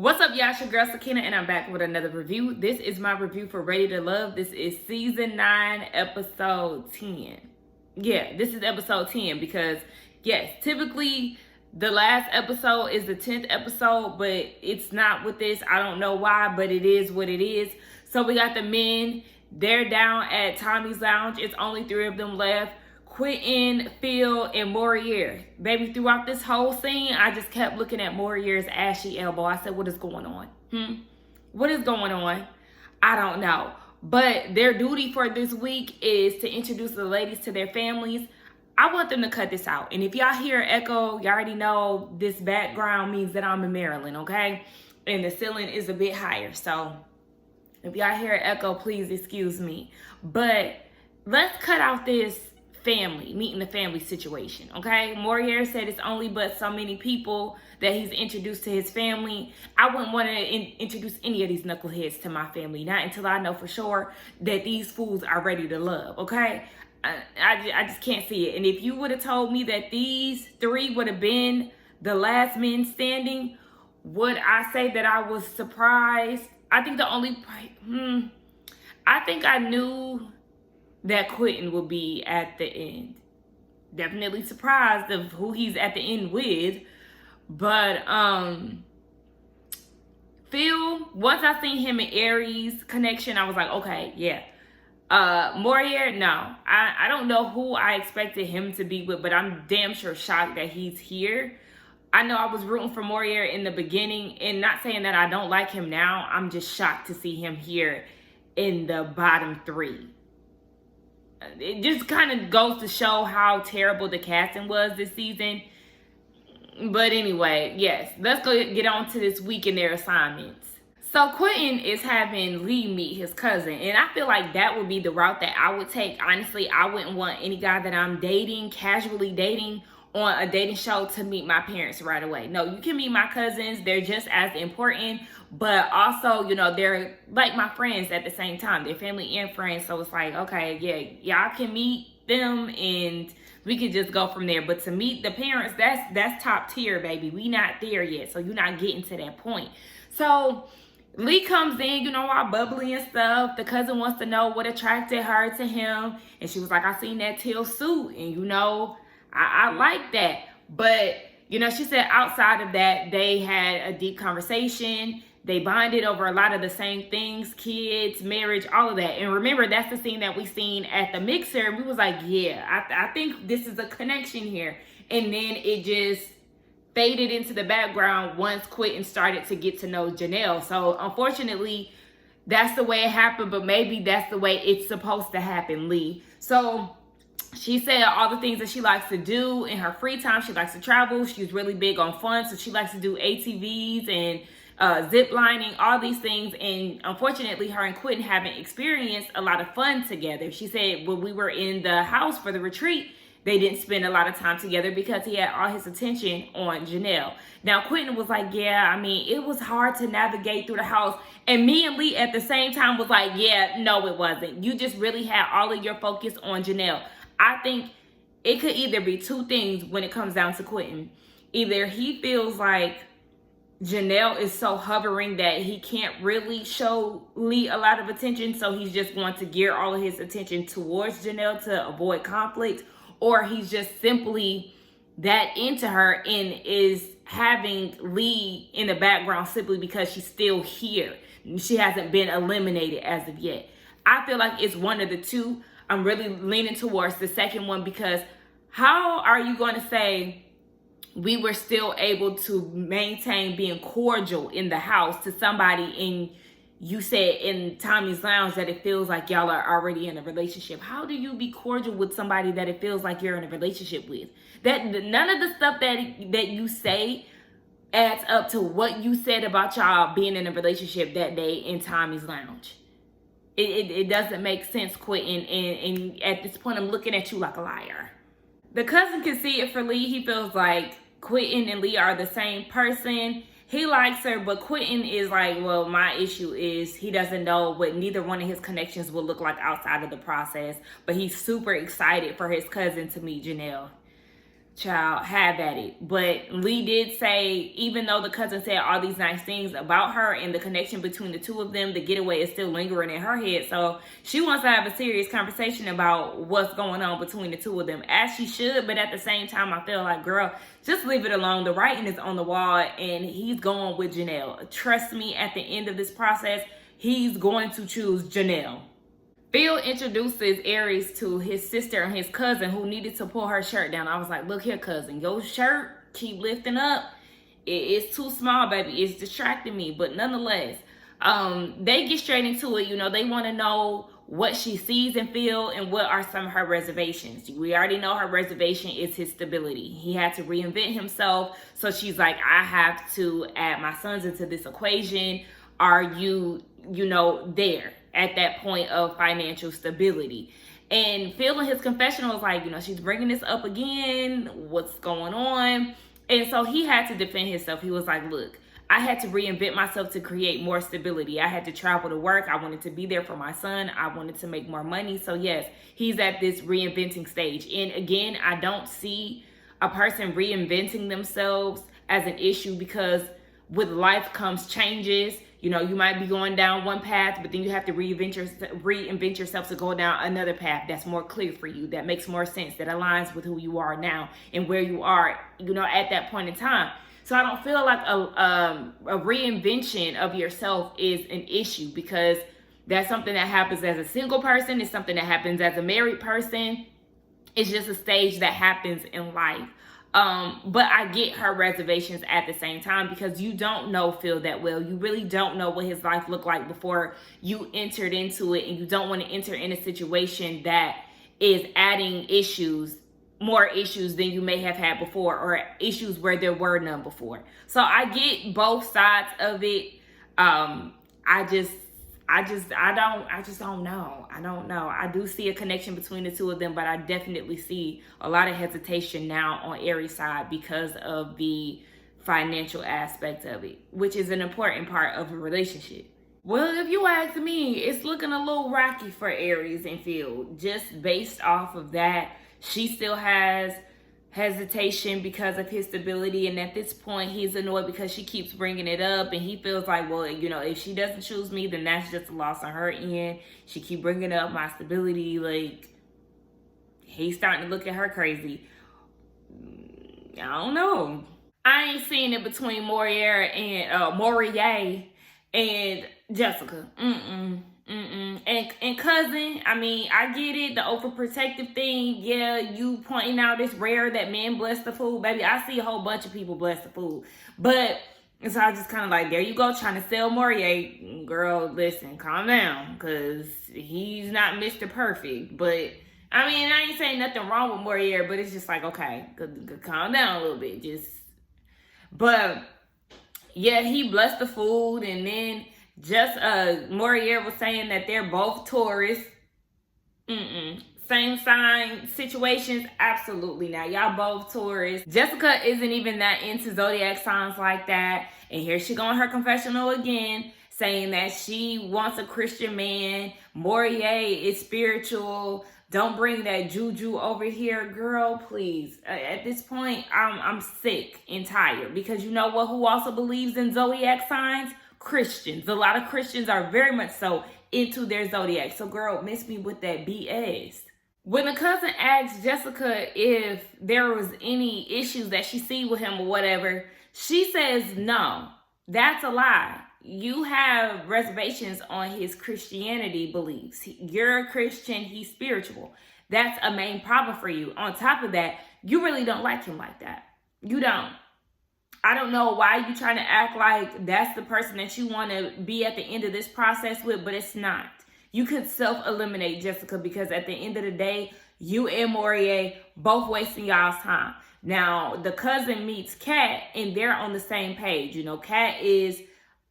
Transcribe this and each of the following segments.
What's up, y'all? It's your girl Sakina, and I'm back with another review. This is my review for Ready to Love. This is season 9, episode 10. Yeah, this is episode 10 because, yes, typically the last episode is the 10th episode, but it's not with this. I don't know why, but it is what it is. So we got the men. They're down at Tommy's Lounge. It's only 3 of them left. Quentin, Phil, and Morier. Baby, throughout this whole scene, I just kept looking at Morier's ashy elbow. I said, what is going on? What is going on? I don't know. But their duty for this week is to introduce the ladies to their families. I want them to cut this out. And if y'all hear echo, you already know this background means that I'm in Maryland, okay? And the ceiling is a bit higher. So if y'all hear echo, please excuse me. But let's cut out this meeting the family situation, okay? Morier said it's only but so many people that he's introduced to his family. I wouldn't want to introduce any of these knuckleheads to my family, not until I know for sure that these fools are ready to love, okay? I just can't see it. And if you would have told me that these 3 would have been the last men standing, would I say that I was surprised? I think I think I knew that Quentin will be at the end. Definitely surprised of who he's at the end with. But Phil, once I seen him and Aries connection, I was like, okay, yeah. Morier, no. I don't know who I expected him to be with, but I'm damn sure shocked that he's here. I know I was rooting for Morier in the beginning, and not saying that I don't like him now. I'm just shocked to see him here in the bottom 3. It just kind of goes to show how terrible the casting was this season. But anyway, yes, let's go get on to this week in their assignments. So Quentin is having Lee meet his cousin, and I feel like that would be the route that I would take. Honestly, I wouldn't want any guy that I'm dating, casually dating, on a dating show to meet my parents right away. No, you can meet my cousins. They're just as important, but also, you know, they're like my friends at the same time. They're family and friends. So it's like, okay, yeah, y'all can meet them and we can just go from there. But to meet the parents, that's top tier, baby. We not there yet. So you're not getting to that point. So Lee comes in, you know, all bubbly and stuff. The cousin wants to know what attracted her to him. And she was like, I seen that teal suit. And, you know, I like that. But, you know, she said outside of that, they had a deep conversation. They bonded over a lot of the same things, kids, marriage, all of that. And remember, that's the scene that we seen at the mixer. We was like, yeah, I think this is a connection here. And then it just faded into the background once Quentin started to get to know Janelle. So unfortunately, that's the way it happened, but maybe that's the way it's supposed to happen, Lee. So she said all the things that she likes to do in her free time. She likes to travel. She's really big on fun. So she likes to do ATVs and zip lining, all these things. And unfortunately, her and Quentin haven't experienced a lot of fun together. She said when we were in the house for the retreat, they didn't spend a lot of time together because he had all his attention on Janelle. Now, Quentin was like, yeah, I mean, it was hard to navigate through the house. And me and Lee at the same time was like, yeah, no, it wasn't. You just really had all of your focus on Janelle. I think it could either be 2 things when it comes down to Quentin. Either he feels like Janelle is so hovering that he can't really show Lee a lot of attention, so he's just going to gear all of his attention towards Janelle to avoid conflict, or he's just simply that into her and is having Lee in the background simply because she's still here. She hasn't been eliminated as of yet. I feel like it's one of the 2. I'm really leaning towards the second one, because how are you going to say we were still able to maintain being cordial in the house to somebody, and you said in Tommy's Lounge that it feels like y'all are already in a relationship? How do you be cordial with somebody that it feels like you're in a relationship with? That none of the stuff that you say adds up to what you said about y'all being in a relationship that day in Tommy's Lounge. It doesn't make sense, Quentin, and at this point, I'm looking at you like a liar. The cousin can see it for Lee. He feels like Quentin and Lee are the same person. He likes her, but Quentin is like, well, my issue is he doesn't know what neither one of his connections will look like outside of the process, but he's super excited for his cousin to meet Janelle. child, have at it. But Lee did say, even though the cousin said all these nice things about her and the connection between the two of them, the getaway is still lingering in her head. So she wants to have a serious conversation about what's going on between the two of them, as she should. But at the same time, I feel like, girl, just leave it alone. The writing is on the wall, and he's going with Janelle. Trust me, at the end of this process, he's going to choose Janelle. Phil introduces Aries to his sister and his cousin, who needed to pull her shirt down. I was like, look here, cousin, your shirt keep lifting up. It's too small, baby. It's distracting me. But nonetheless, they get straight into it. You know, they want to know what she sees in Phil and what are some of her reservations. We already know her reservation is his stability. He had to reinvent himself. So she's like, I have to add my sons into this equation. Are you there at that point of financial stability? And Phil in his confessional was like, she's bringing this up again. What's going on? And so he had to defend himself. He was like, look, I had to reinvent myself to create more stability. I had to travel to work. I wanted to be there for my son. I wanted to make more money. So yes, he's at this reinventing stage. And again, I don't see a person reinventing themselves as an issue, because with life comes changes. You might be going down one path, but then you have to reinvent yourself to go down another path that's more clear for you, that makes more sense, that aligns with who you are now and where you are, at that point in time. So I don't feel like a reinvention of yourself is an issue, because that's something that happens as a single person. It's something that happens as a married person. It's just a stage that happens in life. But I get her reservations at the same time, because you don't know Phil that well. You really don't know what his life looked like before you entered into it, and you don't want to enter in a situation that is adding more issues than you may have had before, or issues where there were none before. So I get both sides of it. I just don't know. I don't know. I do see a connection between the two of them, but I definitely see a lot of hesitation now on Aries' side because of the financial aspect of it, which is an important part of a relationship. Well, if you ask me, it's looking a little rocky for Aries and Phil. Just based off of that, she still has hesitation because of his stability, and at this point he's annoyed because she keeps bringing it up, and he feels like, well, if she doesn't choose me, then that's just a loss on her end. She keep bringing up my stability. Like, he's starting to look at her crazy. I don't know. I ain't seeing it between Morier and Jessica. And cousin, I mean, I get it, the overprotective thing. Yeah, you pointing out it's rare that men bless the food. Baby, I see a whole bunch of people bless the food. But, so I just kind of like, there you go, trying to sell Morier. Girl, listen, calm down, because he's not Mr. Perfect. But, I mean, I ain't saying nothing wrong with Morier, but it's just like, okay, calm down a little bit. But, yeah, he blessed the food, and then Morier was saying that they're both Taurus. Same sign situations, absolutely not. Y'all both Taurus. Jessica isn't even that into zodiac signs like that. And here she go in her confessional again, saying that she wants a Christian man. Morier is spiritual. Don't bring that juju over here, girl, please. At this point, I'm sick and tired, because you know what? Who also believes in zodiac signs? Christians. A lot of Christians are very much so into their zodiac. So, girl, miss me with that BS. When the cousin asked Jessica if there was any issues that she see with him or whatever, she says no. That's a lie. You have reservations on his Christianity beliefs. You're a Christian, he's spiritual. That's a main problem for you. On top of that, you really don't like him like that. You don't. I don't know why you trying to act like that's the person that you want to be at the end of this process with, but it's not. You could self-eliminate Jessica, because at the end of the day, you and Morier both wasting y'all's time. Now, the cousin meets Kat, and they're on the same page. Kat is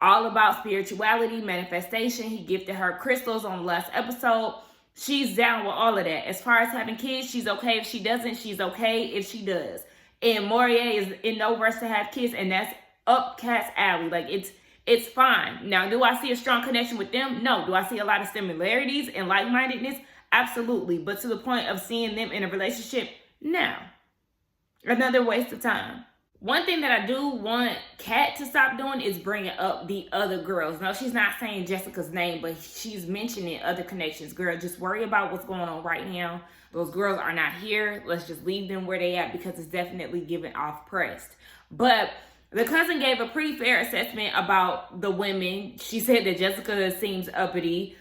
all about spirituality, manifestation. He gifted her crystals on the last episode. She's down with all of that. As far as having kids, she's okay if she doesn't. She's okay if she does. And Morier is in no rush to have kids, and that's up Kat's alley. Like, it's fine. Now, do I see a strong connection with them? No. Do I see a lot of similarities and like-mindedness? Absolutely. But to the point of seeing them in a relationship? No. Another waste of time. One thing that I do want Kat to stop doing is bringing up the other girls. No, she's not saying Jessica's name, but she's mentioning other connections. Girl, just worry about what's going on right now. Those girls are not here. Let's just leave them where they at, because it's definitely giving off pressed. But the cousin gave a pretty fair assessment about the women. She said that Jessica seems uppity.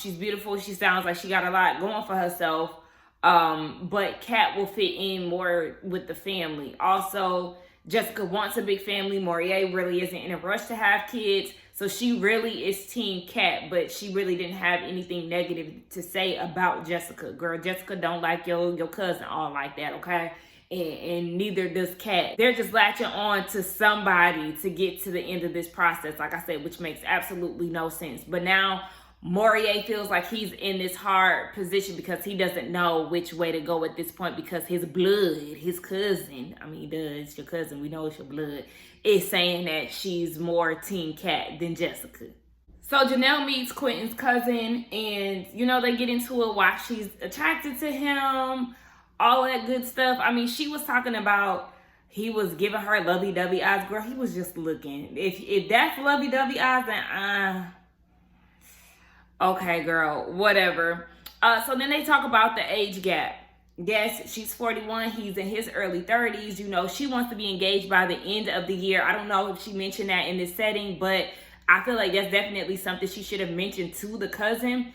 She's beautiful. She sounds like she got a lot going for herself. But Kat will fit in more with the family. Also, Jessica wants a big family. Morier really isn't in a rush to have kids. So she really is team Kat, but she really didn't have anything negative to say about Jessica. Girl, Jessica don't like your cousin all like that, okay? And neither does Kat. They're just latching on to somebody to get to the end of this process, like I said, which makes absolutely no sense. But now Morier feels like he's in this hard position because he doesn't know which way to go at this point, because his blood, his cousin, I mean, it's your cousin, we know it's your blood, is saying that she's more team Kat than Jessica. So Janelle meets Quentin's cousin, and, you know, they get into it, why she's attracted to him, all that good stuff. I mean, she was talking about he was giving her lovey-dovey eyes. Girl, he was just looking. If that's lovey-dovey eyes, then okay, girl, whatever. So then they talk about the age gap. Yes, she's 41. He's in his early 30s. You know, she wants to be engaged by the end of the year. I don't know if she mentioned that in this setting, but I feel like that's definitely something she should have mentioned to the cousin.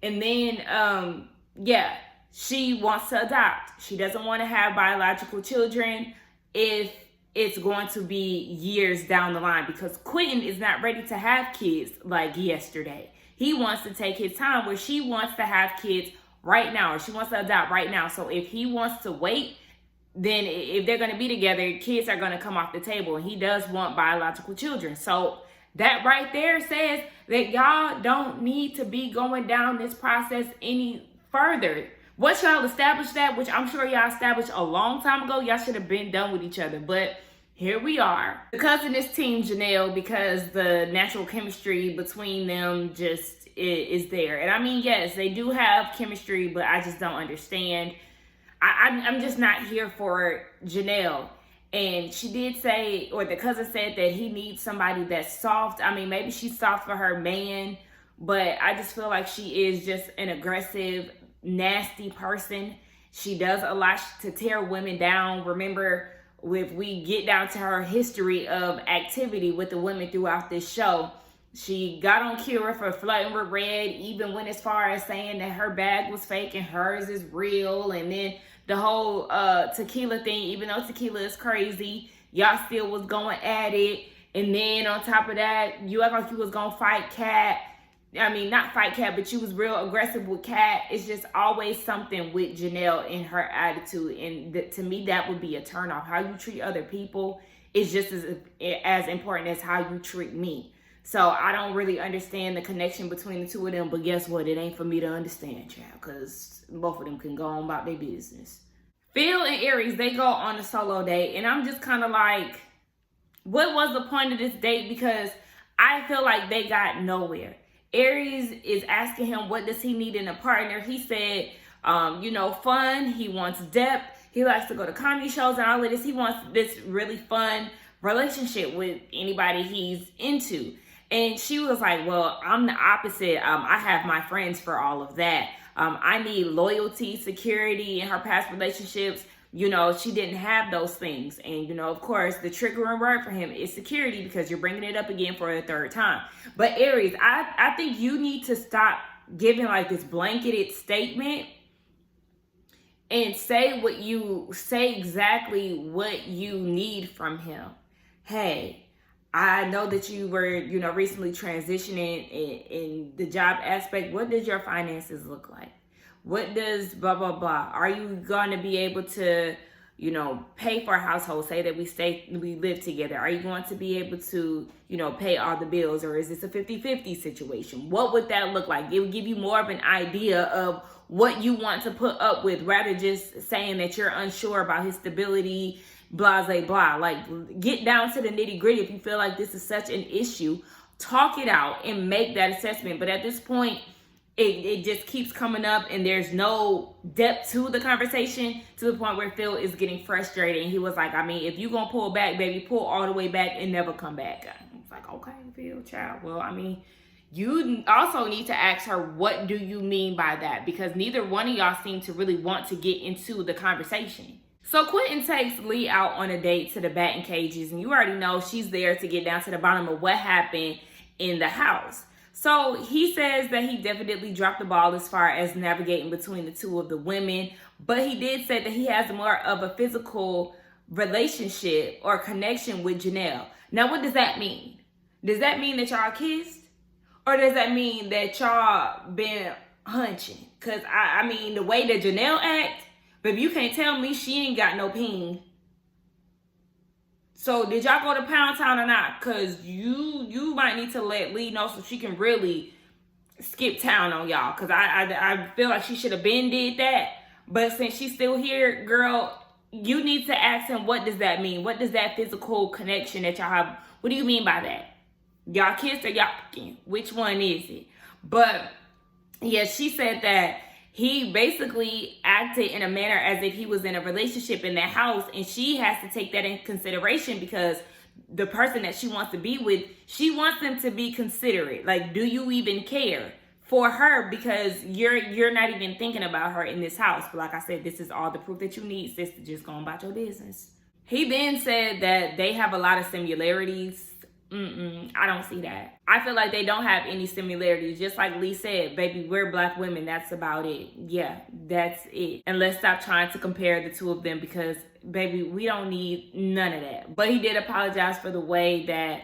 And then, yeah, she wants to adopt. She doesn't want to have biological children if it's going to be years down the line, because Quentin is not ready to have kids like yesterday. He wants to take his time, where she wants to have kids right now, or she wants to adopt right now. So if he wants to wait, then if they're going to be together, kids are going to come off the table. And he does want biological children. So that right there says that y'all don't need to be going down this process any further. Once y'all established that, which I'm sure y'all established a long time ago, y'all should have been done with each other. But here we are. The cousin is team Janelle because the natural chemistry between them just is there. And I mean, yes, they do have chemistry, but I just don't understand. I'm just not here for Janelle. And she did say, or the cousin said, that he needs somebody that's soft. I mean, maybe she's soft for her man, but I just feel like she is just an aggressive, nasty person. She does a lot to tear women down. Remember, if we get down to her history of activity with the women throughout this show, she got on Kira for flirting with Red, even went as far as saying that her bag was fake and hers is real. And then the whole tequila thing, even though tequila is crazy, y'all still was going at it. And then on top of that, you act like you was gonna fight Kat. I mean, not fight Kat, but you was real aggressive with Kat. It's just always something with Janelle in her attitude. And to me, that would be a turnoff. How you treat other people is just as important as how you treat me. So I don't really understand the connection between the two of them. But guess what? It ain't for me to understand, child, because both of them can go on about their business. Phil and Aries, they go on a solo date. And I'm just kind of like, what was the point of this date? Because I feel like they got nowhere. Aries is asking him, what does he need in a partner? He said, fun. He wants depth. He likes to go to comedy shows and all of this. He wants this really fun relationship with anybody he's into. And she was like, well, I'm the opposite. I have my friends for all of that. I need loyalty, security in her past relationships. You know, she didn't have those things. And, of course, the triggering word for him is security, because you're bringing it up again for a third time. But Aries, I think you need to stop giving like this blanketed statement and say exactly what you need from him. Hey, I know that you were, recently transitioning in the job aspect. What does your finances look like? What does blah, blah, blah? Are you going to be able to, pay for a household? Say that we live together. Are you going to be able to, pay all the bills? Or is this a 50-50 situation? What would that look like? It would give you more of an idea of what you want to put up with, rather just saying that you're unsure about his stability, blah, blah, blah. Like, get down to the nitty gritty. If you feel like this is such an issue, talk it out and make that assessment. But at this point, it just keeps coming up and there's no depth to the conversation, to the point where Phil is getting frustrated. And he was like, I mean, if you gonna pull back, baby, pull all the way back and never come back. I was like, okay, Phil, child. Well, I mean, you also need to ask her, what do you mean by that? Because neither one of y'all seem to really want to get into the conversation. So Quentin takes Lee out on a date to the batting cages, and you already know she's there to get down to the bottom of what happened in the house. So he says that he definitely dropped the ball as far as navigating between the two of the women, but he did say that he has more of a physical relationship or connection with Janelle. Now, what does that mean? Does that mean that y'all kissed? Or does that mean that y'all been hunching? Because, I mean, the way that Janelle act, baby, you can't tell me she ain't got no ping. So did y'all go to Pound Town or not? Because you might need to let Lee know so she can really skip town on y'all. Because I feel like she should have been did that. But since she's still here, girl, you need to ask him, what does that mean? What does that physical connection that y'all have? What do you mean by that? Y'all kissed or y'all fucking? Which one is it? But yeah, she said that he basically acted in a manner as if he was in a relationship in that house, and she has to take that in consideration because the person that she wants to be with, she wants them to be considerate. Like, do you even care for her? Because you're not even thinking about her in this house. But like I said, this is all the proof that you need, sister. Just go about your business. He then said that they have a lot of similarities. I don't see that. I feel like they don't have any similarities. Just like Lee said, baby, we're black women. That's about it. Yeah, that's it. And let's stop trying to compare the two of them because, baby, we don't need none of that. But he did apologize for the way that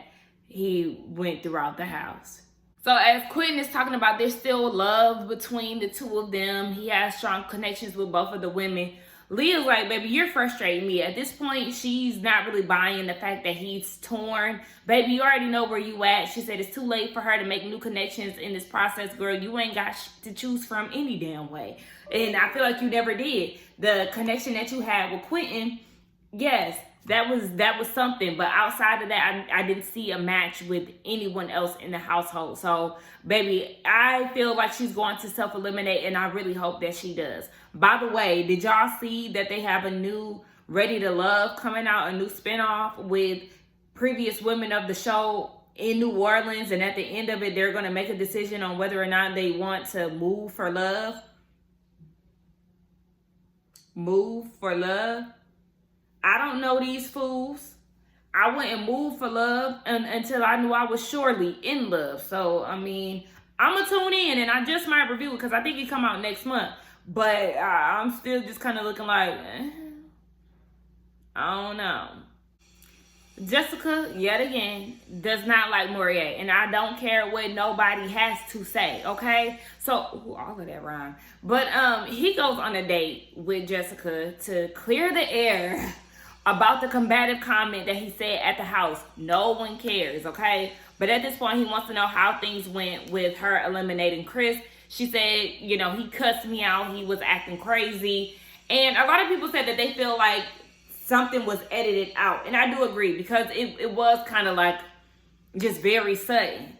he went throughout the house. So as Quentin is talking about, there's still love between the two of them. He has strong connections with both of the women. Leah's like, baby, you're frustrating me. At this point, she's not really buying the fact that he's torn. Baby, you already know where you at. She said it's too late for her to make new connections in this process. Girl, you ain't got to choose from any damn way. And I feel like you never did. The connection that you had with Quentin, yes, that was something. But outside of that, I didn't see a match with anyone else in the household. So, baby, I feel like she's going to self-eliminate, and I really hope that she does. By the way, did y'all see that they have a new Ready to Love coming out, a new spinoff with previous women of the show in New Orleans, and at the end of it, they're going to make a decision on whether or not they want to move for love. Move for love. I don't know these fools. I wouldn't move for love until I knew I was surely in love. So, I mean, I'm going to tune in, and I just might review it because I think it come out next month. But I'm still just kind of looking like, I don't know. Jessica, yet again, does not like Morier. And I don't care what nobody has to say, okay? So, all of that rhyme. But he goes on a date with Jessica to clear the air about the combative comment that he said at the house. No one cares, okay? But at this point, he wants to know how things went with her eliminating Chris. She said, you know, he cussed me out. He was acting crazy. And a lot of people said that they feel like something was edited out. And I do agree because it was kind of like just very sudden.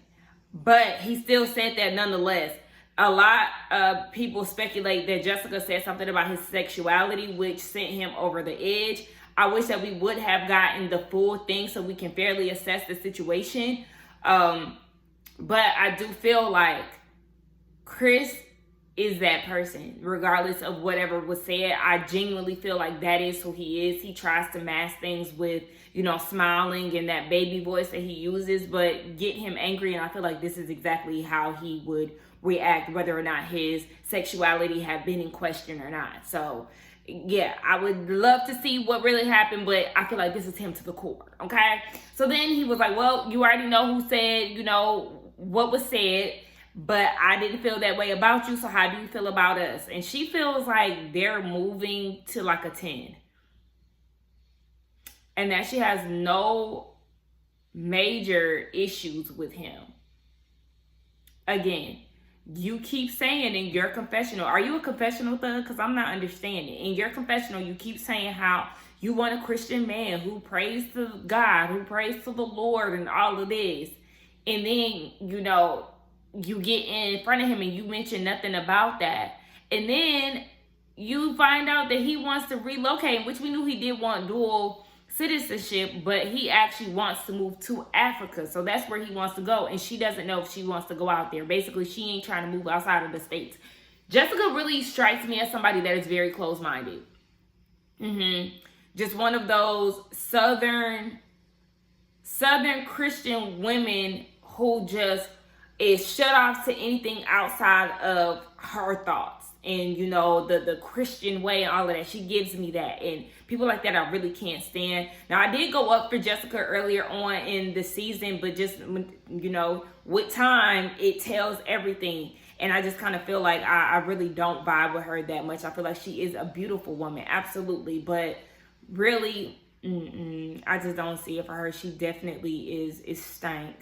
But he still said that nonetheless. A lot of people speculate that Jessica said something about his sexuality, which sent him over the edge. I wish that we would have gotten the full thing so we can fairly assess the situation. But I do feel like Chris is that person, regardless of whatever was said. I genuinely feel like that is who he is. He tries to mask things with, you know, smiling and that baby voice that he uses, but get him angry. And I feel like this is exactly how he would react, whether or not his sexuality had been in question or not. So, yeah, I would love to see what really happened, but I feel like this is him to the core, okay? So then he was like, well, you already know who said, you know, what was said. But I didn't feel that way about you, so how do you feel about us? And she feels like they're moving to like a 10. And that she has no major issues with him. Again, you keep saying in your confessional, are you a confessional thug? Because I'm not understanding. In your confessional, you keep saying how you want a Christian man who prays to God, who prays to the Lord and all of this. And then, you know, you get in front of him and you mention nothing about that. And then you find out that he wants to relocate, which we knew he did want dual citizenship, but he actually wants to move to Africa. So that's where he wants to go. And she doesn't know if she wants to go out there. Basically, she ain't trying to move outside of the States. Jessica really strikes me as somebody that is very close-minded. Just one of those Southern Christian women who just is shut off to anything outside of her thoughts and, you know, the Christian way and all of that. She gives me that, and people like that I really can't stand. Now, I did go up for Jessica earlier on in the season, but just, you know, with time, it tells everything. And I just kind of feel like I really don't vibe with her that much. I feel like she is a beautiful woman, absolutely, but really, I just don't see it for her. She definitely is stank.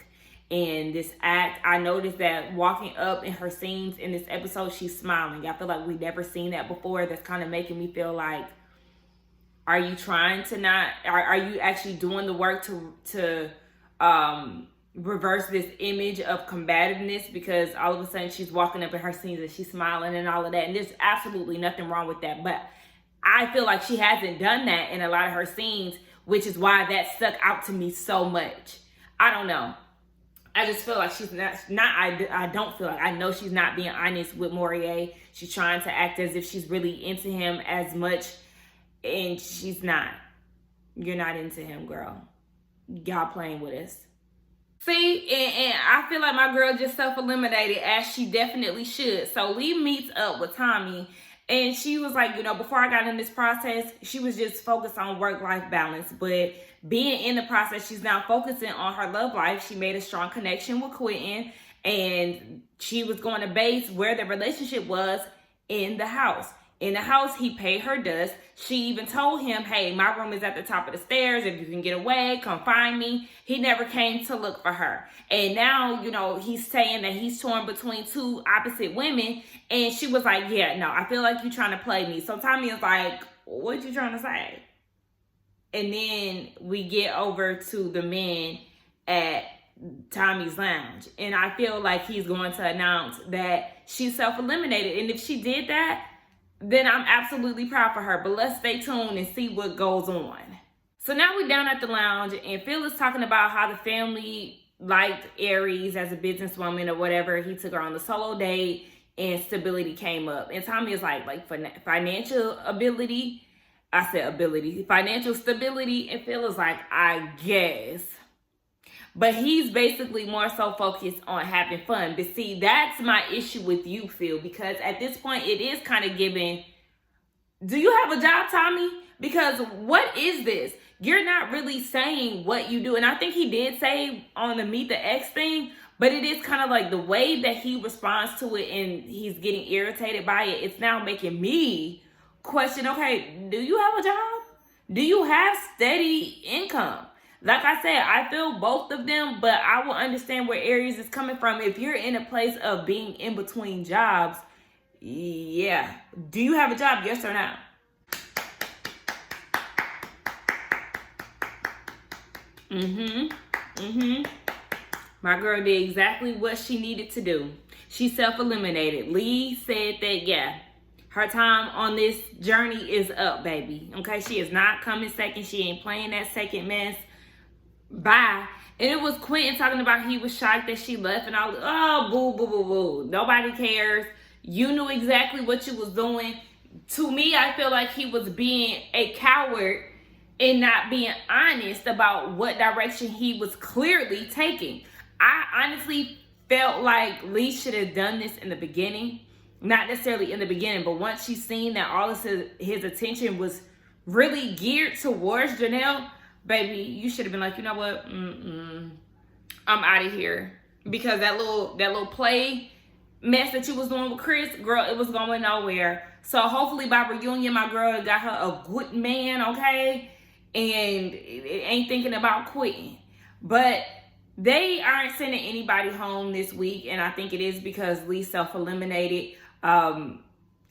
And this act, I noticed that walking up in her scenes in this episode, she's smiling. I feel like we've never seen that before. That's kind of making me feel like, are you trying to not, are you actually doing the work to reverse this image of combativeness? Because all of a sudden she's walking up in her scenes and she's smiling and all of that. And there's absolutely nothing wrong with that. But I feel like she hasn't done that in a lot of her scenes, which is why that stuck out to me so much. I don't know. I just feel like she's I don't feel like, I know she's not being honest with Morier. She's trying to act as if she's really into him as much, and she's not. You're not into him, girl. Y'all playing with us. See, and I feel like my girl just self-eliminated, as she definitely should. So Lee meets up with Tommy, and she was like, you know, before I got in this process, she was just focused on work-life balance. But being in the process, she's now focusing on her love life. She made a strong connection with Quentin, and she was going to base where the relationship was in the house. In the house, he paid her dust. She even told him, hey, my room is at the top of the stairs. If you can get away, come find me. He never came to look for her. And now, you know, he's saying that he's torn between two opposite women. And she was like, yeah, no, I feel like you're trying to play me. So Tommy is like, what you trying to say? And then we get over to the men at Tommy's lounge. And I feel like he's going to announce that she's self-eliminated. And if she did that, then I'm absolutely proud for her. But let's stay tuned and see what goes on. So now we're down at the lounge, and Phil is talking about how the family liked Aries as a businesswoman or whatever. He took her on the solo date, and stability came up. And Tommy is like financial ability. I said ability. Financial stability. And Phil is like, I guess. But he's basically more so focused on having fun. But see, that's my issue with you, Phil. Because at this point, it is kind of giving, do you have a job, Tommy? Because what is this? You're not really saying what you do. And I think he did say on the Meet the Ex thing. But it is kind of like the way that he responds to it and he's getting irritated by it. It's now making me question, okay, do you have a job? Do you have steady income? Like I said, I feel both of them, but I will understand where Aries is coming from. If you're in a place of being in between jobs, yeah. Do you have a job? Yes or no? My girl did exactly what she needed to do. She self-eliminated. Lee said that, yeah, her time on this journey is up, baby. Okay, she is not coming second. She ain't playing that second mess. Bye. And it was Quentin talking about he was shocked that she left and all. Oh, boo, boo, boo, boo. Nobody cares. You knew exactly what you was doing. To me, I feel like he was being a coward and not being honest about what direction he was clearly taking. I honestly felt like Lee should have done this in the beginning. Not necessarily in the beginning, but once she's seen that all of his attention was really geared towards Janelle, baby, you should have been like, you know what? I'm out of here. Because that little play mess that you was doing with Chris, girl, it was going nowhere. So hopefully by reunion, my girl got her a good man, okay? And it ain't thinking about quitting. But they aren't sending anybody home this week, and I think it is because Lee self-eliminated. And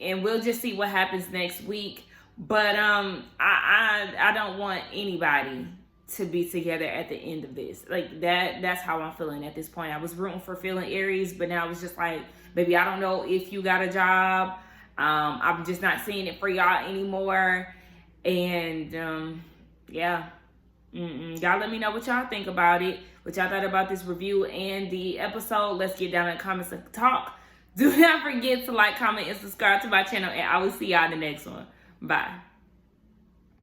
we'll just see what happens next week. But I don't want anybody to be together at the end of this. Like that's how I'm feeling at this point. I was rooting for Phil and Aries, but now it's just like, baby, I don't know if you got a job. I'm just not seeing it for y'all anymore. And yeah. Y'all let me know what y'all think about it, what y'all thought about this review and the episode. Let's get down in the comments and talk. Do not forget to like, comment, and subscribe to my channel, and I will see y'all in the next one. Bye.